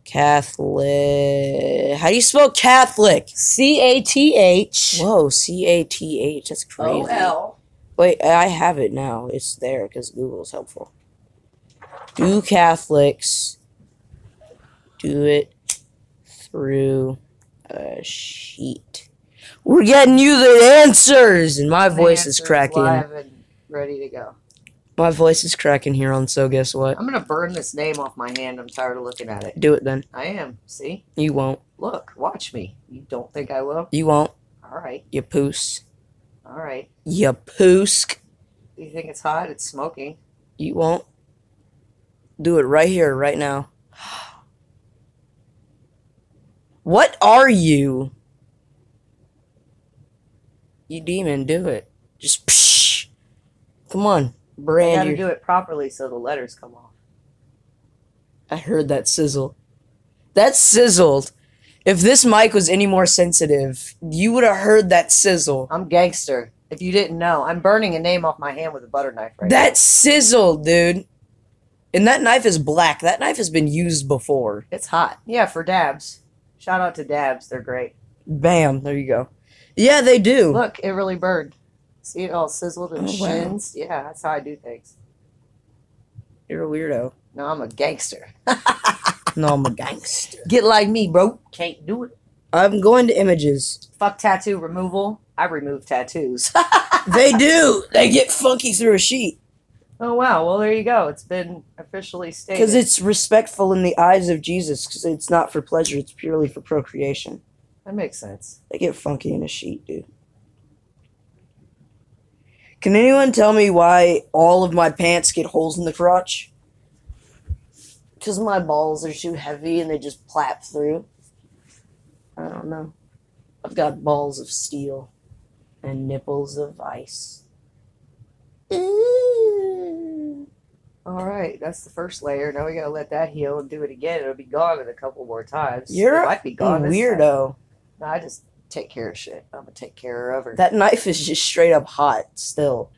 Catholic. How do you spell Catholic? C-A-T-H. Whoa, C-A-T-H. That's crazy. O-L. Wait, I have it now. It's there because Google's helpful. Do Catholics do it through a sheet. We're getting you the answers, and my voice is cracking. Live and ready to go. My voice is cracking here on So Guess What. I'm gonna burn this name off my hand. I'm tired of looking at it. Do it then. I am. See? You won't. Look, watch me. You don't think I will? You won't. All right. You poos. All right. You poosk. You think it's hot? It's smoking. You won't. Do it right here, right now. What are you? You demon, do it. Just psh. Come on, I brand. gotta do it properly so the letters come off. I heard that sizzle. That sizzled. If this mic was any more sensitive, you would have heard that sizzle. I'm gangster. If you didn't know, I'm burning a name off my hand with a butter knife right That sizzled, dude. And that knife is black. That knife has been used before. now. It's hot. Yeah, for dabs. Shout out to dabs. They're great. Bam. There you go. Yeah, they do. Look, it really burned. See it all sizzled and Oh, wow. shins? Yeah, that's how I do things. You're a weirdo. No, I'm a gangster. No, I'm a gangster. Get like me, bro. Can't do it. I'm going to images. Fuck tattoo removal. I remove tattoos. They do. They get funky through a sheet. Oh, wow. Well, there you go. It's been officially stated. Because it's respectful in the eyes of Jesus. Because it's not for pleasure. It's purely for procreation. That makes sense. They get funky in a sheet, dude. Can anyone tell me why all of my pants get holes in the crotch? Because my balls are too heavy and they just plap through. I don't know. I've got balls of steel and nipples of ice. Ooh. All right. That's the first layer. Now we got to let that heal and do it again. It'll be gone in a couple more times. You're It might be a gone this time. weirdo. No, I just take care of shit. I'm going to take care of her. That knife is just straight up hot still.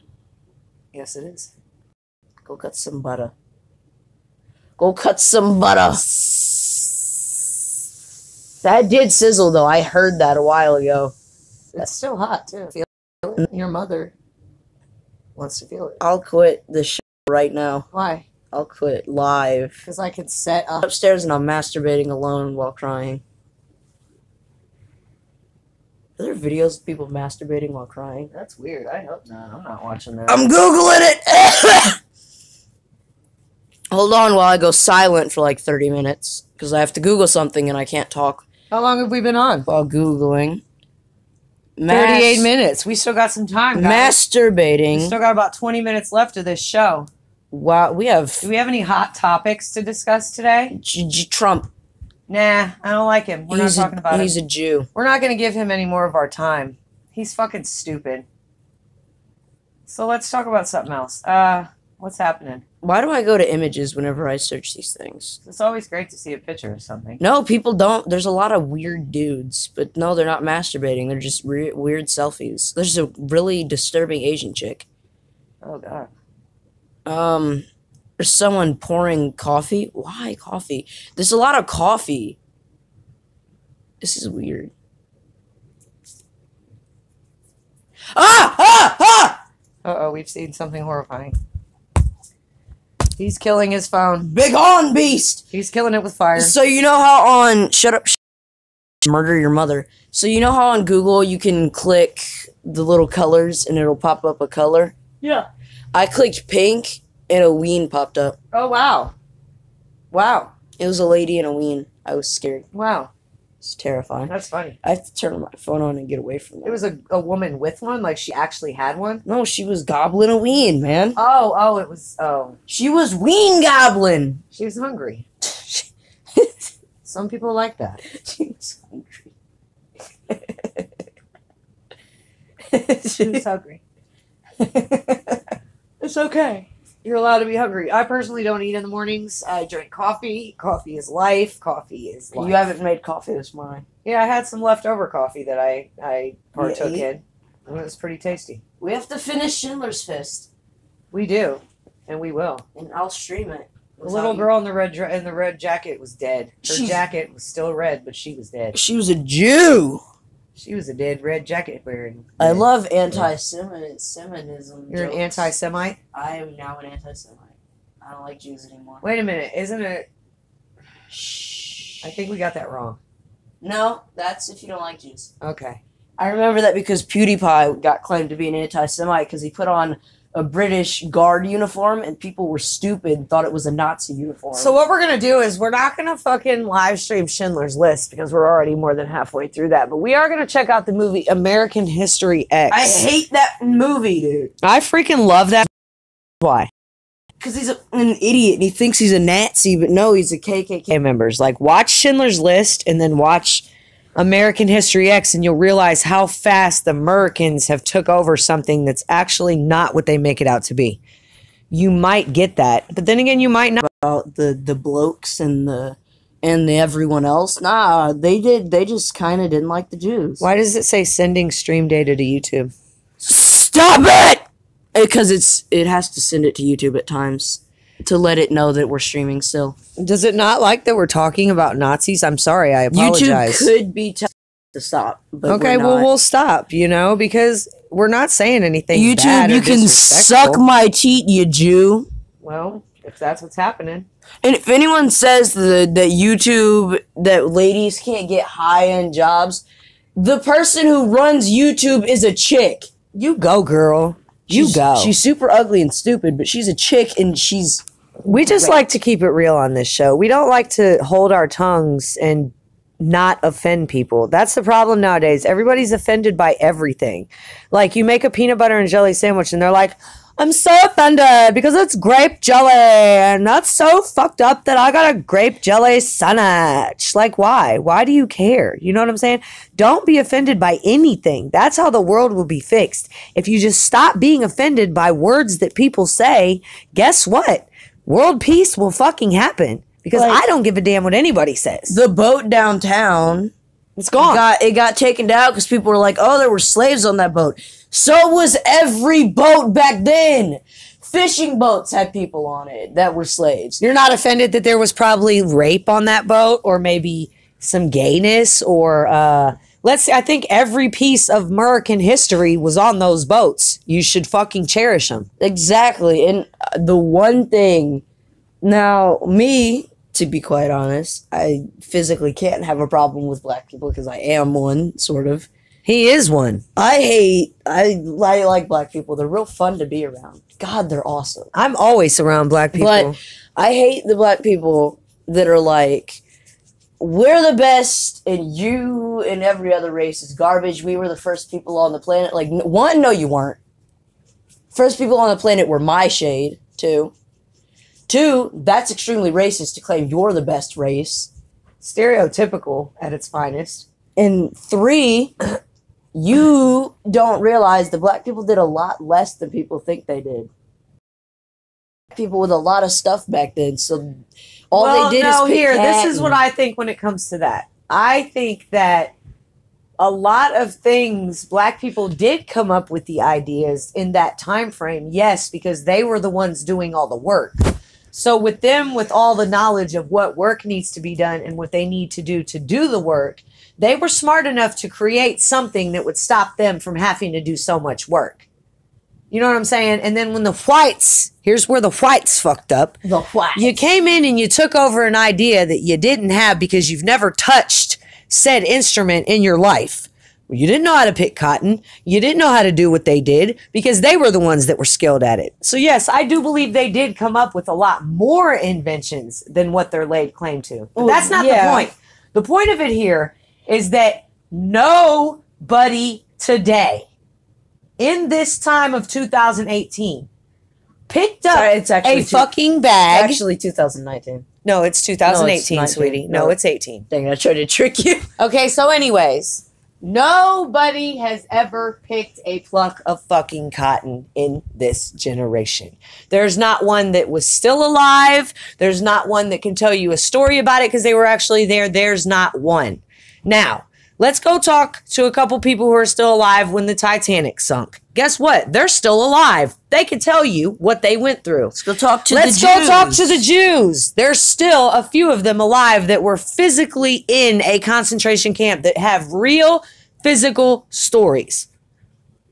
Yes, it is. Go cut some butter. Go cut some butter. That did sizzle though. I heard that a while ago. It's still hot, too. Feel it? Your mother wants to feel it. I'll quit this shit right now. Why? I'll quit live. Because I can set up. Upstairs and I'm masturbating alone while crying. Are there videos of people masturbating while crying? That's weird. I hope not. I'm not watching that. I'm Googling it! Hold on while I go silent for like 30 minutes. Because I have to Google something and I can't talk How long have we been on? while Googling. 38 minutes. We still got some time, guys. We Masturbating. still got about 20 minutes left of this show. Wow, we have Do we have any hot topics to discuss today? Trump. Nah, I don't like him. We're not talking about He's him. a Jew. We're not going to give him any more of our time. He's fucking stupid. So let's talk about something else. What's happening? Why do I go to images whenever I search these things? It's always great to see a picture of something. No, people don't. There's a lot of weird dudes, but no, they're not masturbating. They're just weird selfies. There's a really disturbing Asian chick. Oh, God. There's someone pouring coffee. Why coffee? There's a lot of coffee. This is weird. Ah! Uh-oh, we've seen something horrifying. He's killing his phone. Big on beast! He's killing it with fire. So you know how on Shut Up, Murder Your Mother. So you know how on Google you can click the little colors and it'll pop up a color? Yeah. I clicked pink and a ween popped up. Oh, wow. Wow. It was a lady and a ween. I was scared. Wow. It's terrifying. That's funny. I have to turn my phone on and get away from that. It was a woman with one? Like, she actually had one? No, she was gobbling a ween, man. Oh, it was... Oh. She was ween gobbling. She was hungry. Some people like that. She was hungry. She was hungry. It's okay. You're allowed to be hungry. I personally don't eat in the mornings. I drink coffee. Coffee is life. Coffee is life. You haven't made coffee this morning. Yeah, I had some leftover coffee that I partook ate? in. It was pretty tasty. We have to finish Schindler's Fist, We do, and we will. and I'll stream it. The little girl in the red jacket was dead. Her She's- jacket was still red, but she was dead. She was a Jew. She was a dead red jacket wearing. I love anti-Semitism. You're an jokes. anti-Semite? I am now an anti-Semite. I don't like Jews anymore. Wait a minute, isn't it? Shh. I think we got that wrong. No, that's if you don't like Jews. Okay. I remember that because PewDiePie got claimed to be an anti-Semite because he put on a British guard uniform and people were stupid and thought it was a Nazi uniform. So what we're going to do is we're not going to fucking live stream Schindler's List because we're already more than halfway through that. But we are going to check out the movie American History X. I hate that movie, dude. I freaking love that. Why? Because he's an idiot and he thinks he's a Nazi, but no, he's a KKK Members, like, watch Schindler's List and then watch American History X, and you'll realize how fast the Americans have took over something that's actually not what they make it out to be. You might get that, but then again, you might not. About the blokes and the everyone else. Nah, they just kind of didn't like the Jews. Why does it say sending stream data to YouTube? Stop it! Because it has to send it to YouTube at times to let it know that we're streaming still. Does it not like that we're talking about Nazis? I'm sorry, I apologize. YouTube could be telling to stop, but okay, well, we'll stop, because we're not saying anything YouTube, bad or you can disrespectful. suck my teat, you Jew. Well, if that's what's happening. And if anyone says that YouTube, that ladies can't get high-end jobs, the person who runs YouTube is a chick. You go, girl. You go. She's super ugly and stupid, but she's a chick and she's... We just like to keep it real on this show. We don't like to hold our tongues and not offend people. That's the problem nowadays. Everybody's offended by everything. Like, you make a peanut butter and jelly sandwich and they're like, I'm so offended because it's grape jelly and that's so fucked up that I got a grape jelly sandwich. Like, why? Why do you care? You know what I'm saying? Don't be offended by anything. That's how the world will be fixed. If you just stop being offended by words that people say, guess what? World peace will fucking happen because I don't give a damn what anybody says. The boat downtown, it's gone. It got taken down because people were like, oh, there were slaves on that boat. So was every boat back then. Fishing boats had people on it that were slaves. You're not offended that there was probably rape on that boat or maybe some gayness or, I think every piece of American history was on those boats. You should fucking cherish them. Exactly. And the one thing, now, me, to be quite honest, I physically can't have a problem with black people because I am one, sort of. He is one. I like black people. They're real fun to be around. God, they're awesome. I'm always around black people. But I hate the black people that are like, we're the best and you and every other race is garbage. We were the first people on the planet. Like, one, no, you weren't. First people on the planet were my shade, too. Two, that's extremely racist to claim you're the best race. Stereotypical at its finest. And three, you don't realize the black people did a lot less than people think they did. People with a lot of stuff back then, so all they did is pick this is what I think when it comes to that. I think that a lot of things black people did come up with the ideas in that time frame, yes, because they were the ones doing all the work. So with them, with all the knowledge of what work needs to be done and what they need to do the work, they were smart enough to create something that would stop them from having to do so much work. You know what I'm saying? And then when the whites, here's where the whites fucked up. The whites. You came in and you took over an idea that you didn't have because you've never touched said instrument in your life. You didn't know how to pick cotton. You didn't know how to do what they did because they were the ones that were skilled at it. So yes, I do believe they did come up with a lot more inventions than what they're laid claim to. But that's not the point. The point of it here is that nobody today, in this time of 2018, picked up a fucking bag. It's actually 2019. No, it's 2018, No, it's sweetie. No, it's 18. Dang, I tried to trick you. Okay, so anyways, nobody has ever picked a pluck of fucking cotton in this generation. There's not one that was still alive. There's not one that can tell you a story about it because they were actually there. There's not one. Now, let's go talk to a couple people who are still alive when the Titanic sunk. Guess what? They're still alive. They can tell you what they went through. Let's go talk to Let's go talk to the Jews. There's still a few of them alive that were physically in a concentration camp that have real physical stories.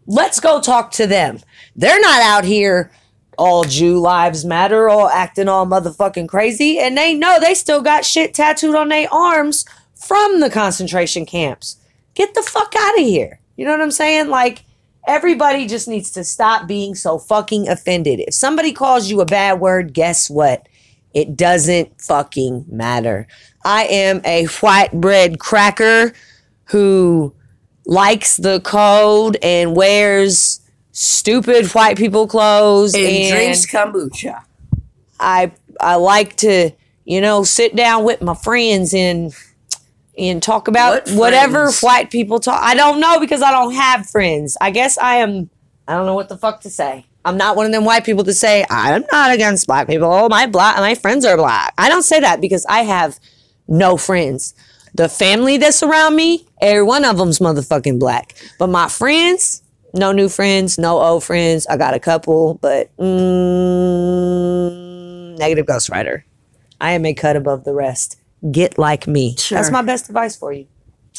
Let's go talk to them. They're not out here all Jew lives matter, all acting all motherfucking crazy, and they know they still got shit tattooed on their arms from the concentration camps. Get the fuck out of here. You know what I'm saying? Like, everybody just needs to stop being so fucking offended. If somebody calls you a bad word, guess what? It doesn't fucking matter. I am a white bread cracker who likes the code and wears stupid white people clothes and drinks kombucha. I like to, you know, sit down with my friends and talk about whatever white people talk. I don't know, because I don't have friends. I guess I don't know what the fuck to say. I'm not one of them white people to say, I'm not against black people. Oh, my friends are black. I don't say that because I have no friends. The family that's around me, every one of them's motherfucking black. But my friends, no new friends, no old friends. I got a couple, but negative ghostwriter. I am a cut above the rest. Get like me. Sure. That's my best advice for you.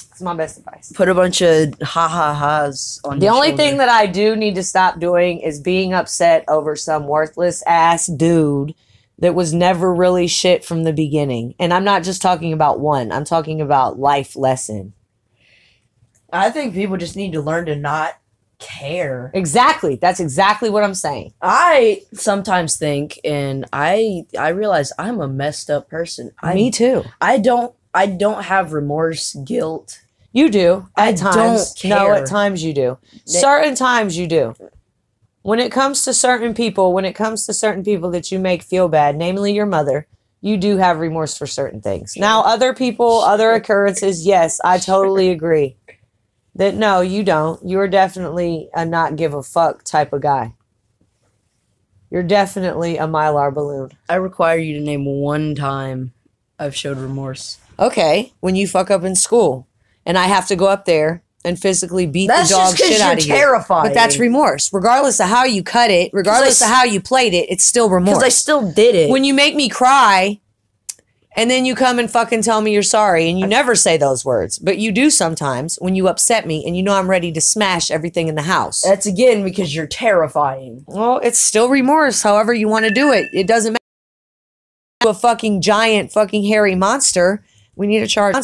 That's my best advice. Put a bunch of ha-ha-has on The your only shoulder. thing that I do need to stop doing is being upset over some worthless ass dude that was never really shit from the beginning. And I'm not just talking about one. I'm talking about life lesson. I think people just need to learn to not care. Exactly. That's exactly what I'm saying. I sometimes think, and I realize I'm a messed up person. Me too. I don't have remorse, guilt. You do. I At times. don't No, care. at times you do. Certain times you do. When it comes to certain people that you make feel bad, namely your mother, you do have remorse for certain things. Now, other people, other occurrences, yes, I totally agree. That no, you don't. You're definitely a not give a fuck type of guy. You're definitely a Mylar balloon. I require you to name one time I've showed remorse. Okay, when you fuck up in school and I have to go up there and physically beat That's the dog just 'cause shit you're out of you. terrifying. But that's remorse. Regardless of how you cut it, regardless of how you played it, it's still remorse. Because I still did it. When you make me cry and then you come and fucking tell me you're sorry and you never say those words, but you do sometimes when you upset me and you know I'm ready to smash everything in the house. That's again because you're terrifying. Well, it's still remorse, however you want to do it. It doesn't matter. A fucking giant fucking hairy monster. We need a charge.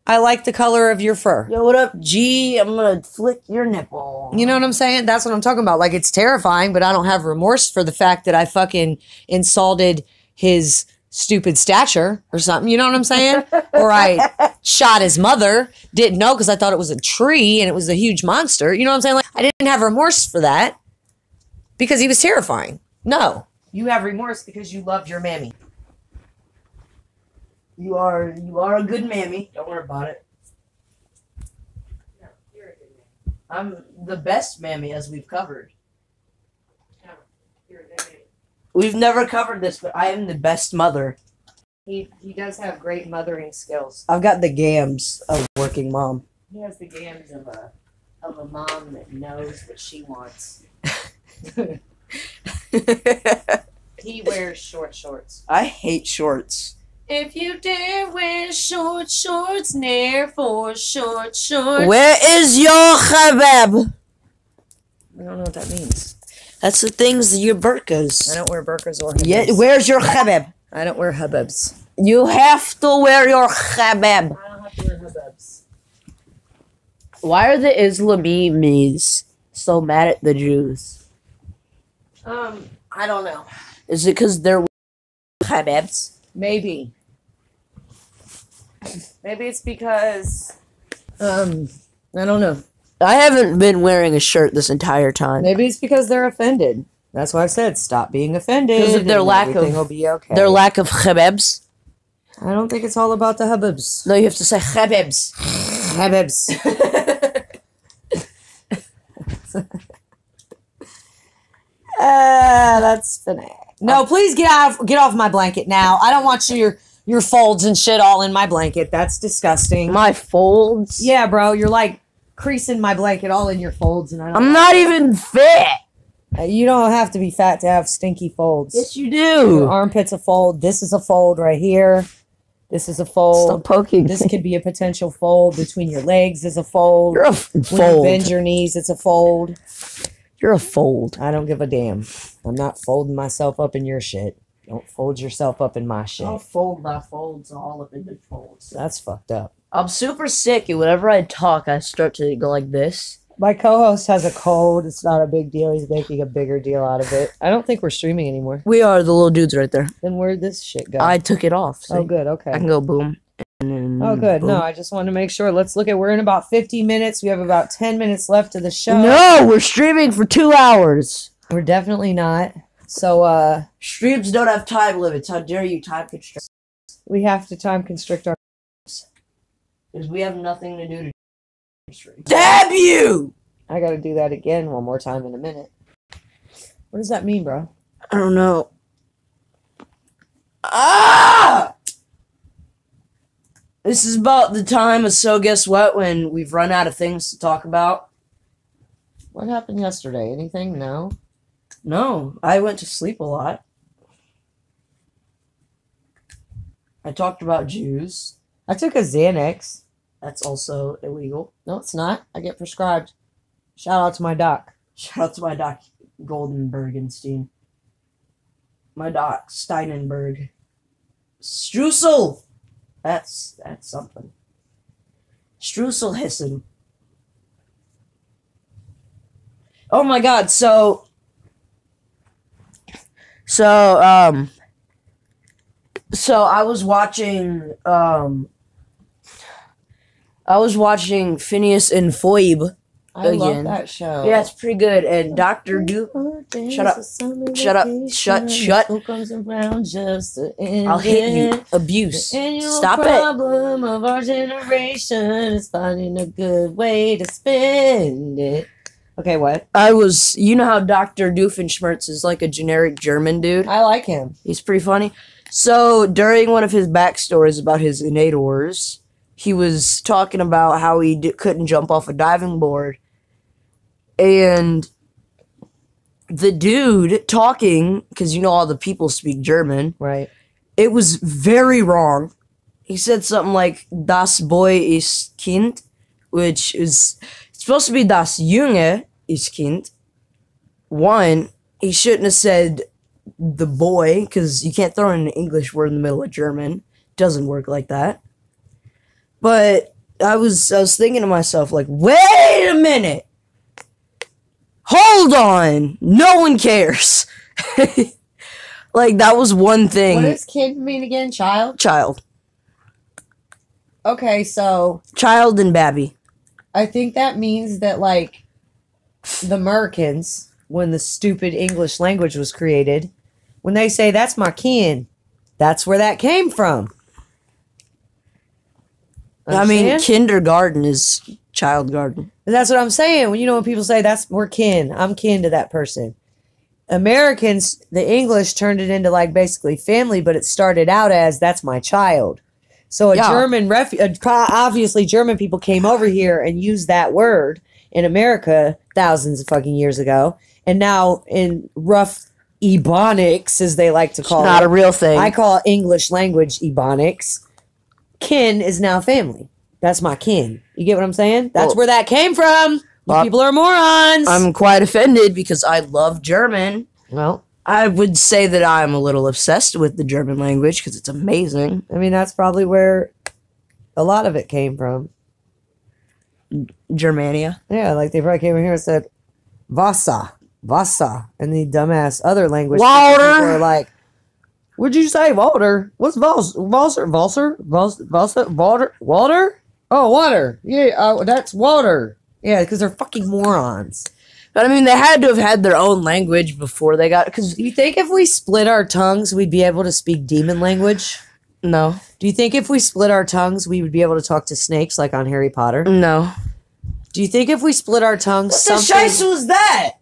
I like the color of your fur. Yo, what up, G? I'm gonna flick your nipple. You know what I'm saying? That's what I'm talking about. Like, it's terrifying, but I don't have remorse for the fact that I fucking insulted his stupid stature or something. You know what I'm saying? Or I shot his mother. Didn't know because I thought it was a tree and it was a huge monster. You know what I'm saying? Like, I didn't have remorse for that because he was terrifying. No. You have remorse because you loved your mammy. You are a good mammy. Don't worry about it. No, you're a good mammy. I'm the best mammy, as we've covered. No, you're a good mammy. We've never covered this, but I am the best mother. He does have great mothering skills. I've got the gams of working mom. He has the gams of a mom that knows what she wants. He wears short shorts. I hate shorts. If you dare wear short shorts, near for short shorts. Where is your khabab? I don't know what that means. That's the things, your burkas. I don't wear burkas or hubabs. Yeah, where's your khabab? I don't wear hubabs. You have to wear your khabab. I don't have to wear hubabs. Why are the Islamists so mad at the Jews? I don't know. Is it because they're khababs? Maybe. Maybe it's because, I don't know. I haven't been wearing a shirt this entire time. Maybe it's because they're offended. That's why I said stop being offended. Because of their and lack of everything will be okay. their lack of khababs. I don't think it's all about the hubabs. No, you have to say khababs. Hubabs. That's funny. No, please get off my blanket now. I don't want your folds and shit all in my blanket. That's disgusting. My folds. Yeah, bro, you're like creasing my blanket all in your folds, and I don't. I'm not even fit. You don't have to be fat to have stinky folds. Yes, you Your do. armpit's a fold. This is a fold right here. This is a fold. Stop poking. This could be a potential fold between your legs. Is a fold. You're a When you fold. bend your knees, it's a fold. You're a fold. I don't give a damn. I'm not folding myself up in your shit. Don't fold yourself up in my shit. I'll fold my folds all up into folds. That's fucked up. I'm super sick, and whenever I talk, I start to go like this. My co-host has a cold. It's not a big deal. He's making a bigger deal out of it. I don't think we're streaming anymore. We are the little dudes right there. Then where'd this shit go? I took it off. Oh, good. Okay. I can go boom. And then Oh, good. boom. No, I just wanted to make sure. Let's look at. We're in about 50 minutes. We have about 10 minutes left of the show. No, we're streaming for 2 hours. We're definitely not. So, Streams don't have time limits. How dare you time constrict? we have to time constrict our. Because we have nothing to do to constrict. Stab you! I gotta do that again one more time in a minute. What does that mean, bro? I don't know. Ah! This is about the time of So Guess What when we've run out of things to talk about. What happened yesterday? Anything? No. No, I went to sleep a lot. I talked about Jews. I took a Xanax. That's also illegal. No, it's not. I get prescribed. Shout out to my doc. Shout out to my doc, Goldenbergenstein. My doc, Steinenberg. Streusel! That's something. Streusel Hissen. Oh my god, so I was watching Phineas and Ferb. I love Again. that show. Yeah, it's pretty good. And Dr. Duke. Shut up. Shut up. Shut. Who comes around just to end I'll hit you. it. Abuse. The annual Stop it. problem of our generation is finding a good way to spend it. Okay, what? You know how Dr. Doofenshmirtz is like a generic German dude? I like him. He's pretty funny. So, during one of his backstories about his innators, he was talking about how he couldn't jump off a diving board. And the dude talking, because you know all the people speak German, Right. it was very wrong. He said something like, Das Boy ist Kind, which is supposed to be Das Junge ist Kind. One, he shouldn't have said the boy, because you can't throw in an English word in the middle of German. Doesn't work like that. But I was thinking to myself, like, wait a minute. Hold on. No one cares. Like, that was one thing. What does kid mean again? Child? Child. Okay, so Child and babby. I think that means that, like, the Americans, when the stupid English language was created, when they say, that's my kin, that's where that came from. I mean, Understand? kindergarten is child garden. And that's what I'm saying. When people say we're kin, I'm kin to that person. Americans, the English turned it into like basically family, but it started out as that's my child. So obviously German people came over here and used that word in America thousands of fucking years ago. And now in rough Ebonics, as they like to call Not it. a real thing. I call it English language Ebonics. Kin is now family. That's my kin. You get what I'm saying? That's Well, where that came from. You well, people are morons. I'm quite offended because I love German. Well, I would say that I'm a little obsessed with the German language because it's amazing. I mean, that's probably where a lot of it came from. Germania. Yeah, like they probably came in here and said, Vasa, and the dumbass other language. Water. People are like, what'd you say, Walter? What's Walter? Water? Oh, water. Yeah, that's water. Yeah, because they're fucking morons. But I mean, they had to have had their own language before they got. Because Do you think if we split our tongues, we'd be able to speak demon language? no, Do you think if we split our tongues, we would be able to talk to snakes like on Harry Potter? no. Do you think if we split our tongues, What the shice was that?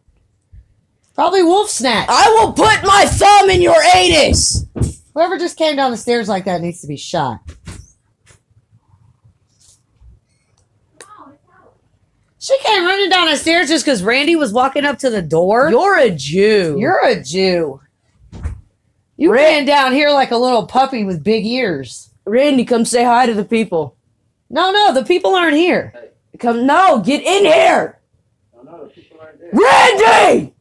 Probably wolf snatch. I will put my thumb in your anus. Whoever just came down the stairs like that needs to be shot. She came running down the stairs just because Randy was walking up to the door. You're a Jew. You're a Jew. You ran down here like a little puppy with big ears. Randy, come say hi to the people. No, the people aren't here. Come, no, get in here. Randy!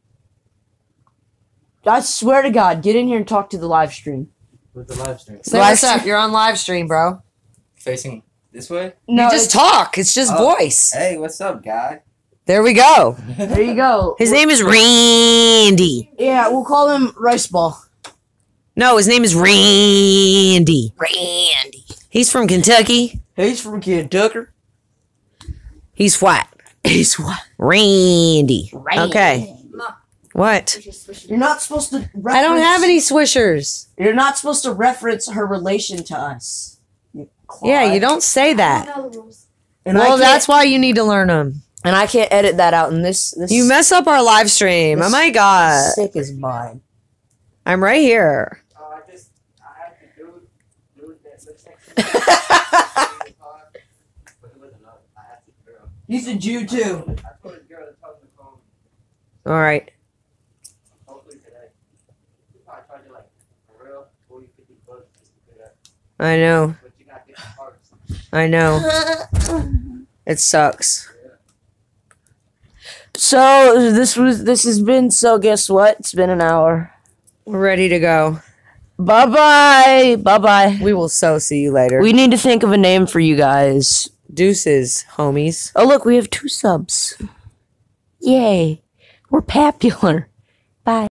I swear to God, get in here and talk to the live stream. With the live stream. Say what's up. You're on live stream, bro. Facing this way? No, You just talk. It's just voice. Hey, what's up, guy? There we go. There you go. His name is Randy. Yeah, we'll call him Rice Ball. No, his name is Randy. Randy. He's from Kentucky. He's from Kentucky. He's white. He's what? Randy. Okay. Mom, What? You're not supposed to reference... I don't have any swishers. You're not supposed to reference her relation to us. Yeah, you don't say I that. don't know the rules. And Well, that's why you need to learn them. And I can't edit that out. And this You mess up our live stream. Oh my god. sick is mine. I'm right here. I had to do that lip sync. But it wasn't enough. I had to girl. He's a Jew too. I told this girl to talk on the phone. All right. Hopefully today. You probably charge you like a real 40, 50 bucks just to do that. I know. But you gotta get the parts. I know. It sucks. So this has been So Guess What? It's been an hour. We're ready to go. Bye bye. We will see you later. We need to think of a name for you guys. Deuces, homies. Oh look, we have 2 subs. Yay. We're popular.